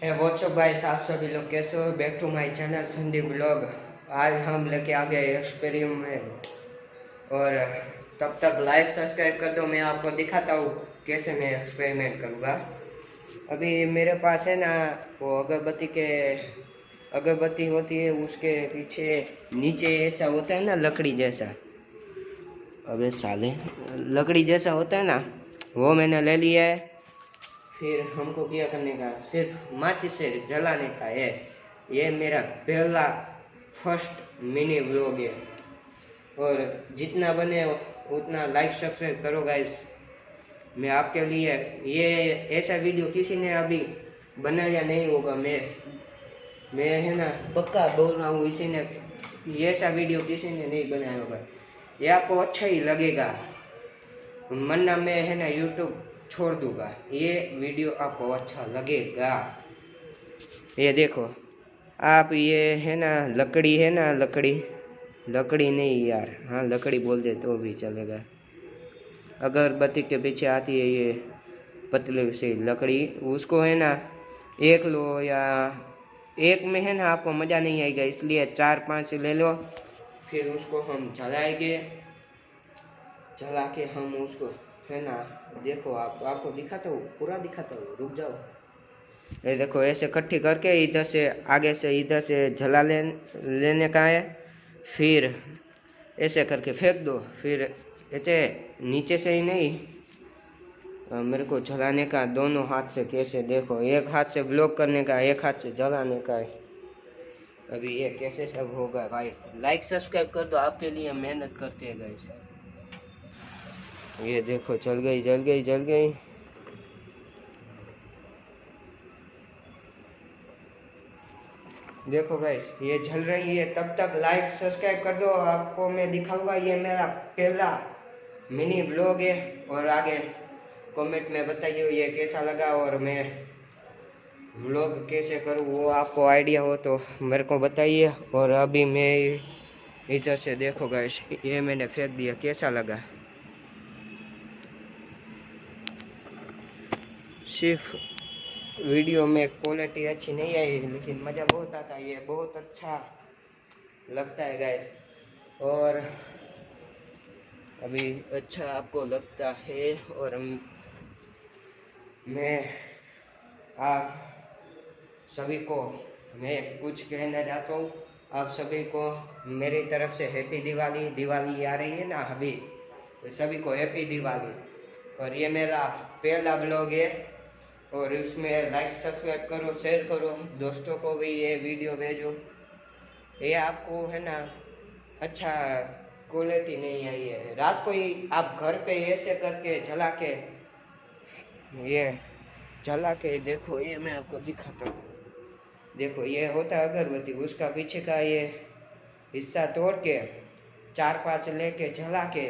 है WhatsApp guys, आप सभी लोग कैसे हो। Back to my channel Sandeep blog. आज हम लेके आ गए एक्सपेरिमेंट, और तब तक लाइक सब्सक्राइब कर दो। मैं आपको दिखाता हूँ कैसे मैं एक्सपेरिमेंट करूँगा। अभी मेरे पास है ना वो अगरबत्ती होती है, उसके पीछे नीचे ऐसा होता है ना लकड़ी जैसा। अबे साले, लकड़ी जैसा होता है ना, वो मैंने ले लिया है। फिर हमको क्या करने का, सिर्फ माचिस से जलाने का है। ये मेरा पहला फर्स्ट मिनी व्लॉग है, और जितना बने उतना लाइक सब्सक्राइब करो गाइस। मैं आपके लिए ये ऐसा वीडियो किसी ने अभी बनाया नहीं होगा। मैं है ना पक्का बोल रहा हूँ, इसी ने ये ऐसा वीडियो किसी ने नहीं बनाया होगा। ये आपको अच्छा ही लगेगा, वरना मैं है ना यूट्यूब छोड़ दूंगा। ये वीडियो आपको अच्छा लगेगा। ये देखो आप, ये है ना लकड़ी है ना, लकड़ी नहीं यार, हाँ लकड़ी बोल दे तो भी चलेगा। अगरबत्ती के पीछे आती है ये पतली सी लकड़ी, उसको है ना एक लो, या एक में है ना आपको मज़ा नहीं आएगा, इसलिए 4-5 ले लो। फिर उसको हम जलाएंगे, जला के हम उसको है ना, देखो आपको दिखाता हूँ, पूरा दिखाता हूँ, रुक जाओ। ये देखो ऐसे इकट्ठी करके इधर से आगे से इधर से जला लेने का है। फिर ऐसे करके फेंक दो। फिर ऐसे नीचे से ही नहीं, मेरे को जलाने का दोनों हाथ से। कैसे देखो, एक हाथ से ब्लॉक करने का, एक हाथ से जलाने का है। अभी ये कैसे सब होगा भाई। लाइक सब्सक्राइब कर दो, आपके लिए मेहनत करते हैं गाइस। ये देखो जल गई जल गई जल गई। देखो गाइस ये जल रही है, तब तक लाइक सब्सक्राइब कर दो। आपको मैं दिखाऊंगा, ये मेरा पहला मिनी ब्लॉग है। और आगे कमेंट में बताइए ये कैसा लगा, और मैं व्लॉग कैसे करूँ वो आपको आइडिया हो तो मेरे को बताइए। और अभी मैं इधर से देखो गाइस, ये मैंने फेंक दिया, कैसा लगा। सिर्फ वीडियो में क्वालिटी अच्छी नहीं आई, लेकिन मज़ा बहुत आता है। ये बहुत अच्छा लगता है गाइस। और अभी अच्छा आपको लगता है, और मैं आप सभी को मैं कुछ कहना चाहता हूँ। आप सभी को मेरी तरफ से हैप्पी दिवाली। दिवाली आ रही है ना अभी, तो सभी को हैप्पी दिवाली। और ये मेरा पहला ब्लॉग है, और इसमें लाइक सब्सक्राइब करो, शेयर करो, दोस्तों को भी ये वीडियो भेजो। ये आपको है ना अच्छा क्वालिटी नहीं आई है, रात को ही आप घर पे ऐसे करके ये जला के देखो। ये मैं आपको दिखाता हूँ, देखो ये होता है अगरबत्ती, उसका पीछे का ये हिस्सा तोड़ के 4-5 लेके जला के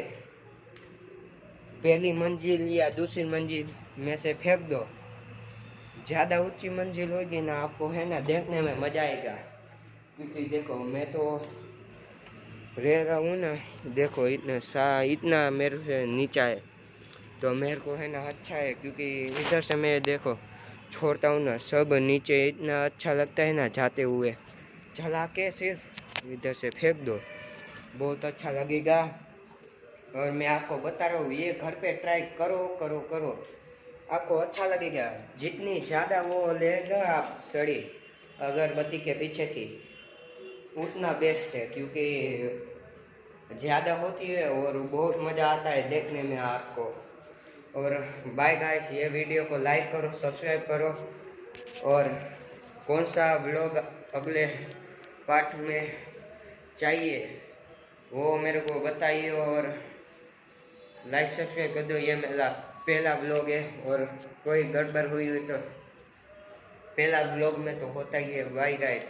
पहली मंजिल या दूसरी मंजिल में से फेंक दो। ज़्यादा ऊंची मंजिल होगी ना, आपको है ना देखने में मजा आएगा। क्योंकि देखो मैं तो रह रहा हूँ ना, देखो इतना मेरे से नीचा है, तो मेरे को है ना अच्छा है। क्योंकि इधर से मैं देखो छोड़ता हूँ ना, सब नीचे इतना अच्छा लगता है ना, जाते हुए जला के सिर्फ इधर से फेंक दो, बहुत अच्छा लगेगा। और मैं आपको बता रहा हूँ, ये घर पे ट्राई करो करो करो, आपको अच्छा लगेगा। जितनी ज़्यादा वो लेगा आप सड़ी अगरबत्ती के पीछे की, उतना बेस्ट है। क्योंकि ज़्यादा होती है और बहुत मज़ा आता है देखने में आपको। और बाय गाइस, ये वीडियो को लाइक करो, सब्सक्राइब करो, और कौन सा व्लॉग अगले पार्ट में चाहिए वो मेरे को बताइए। और लाइक सब्सक्राइब कर दो। ये मेरा पहला व्लॉग है, और कोई गड़बड़ हुई तो पहला व्लॉग में तो होता ही है। Bye guys.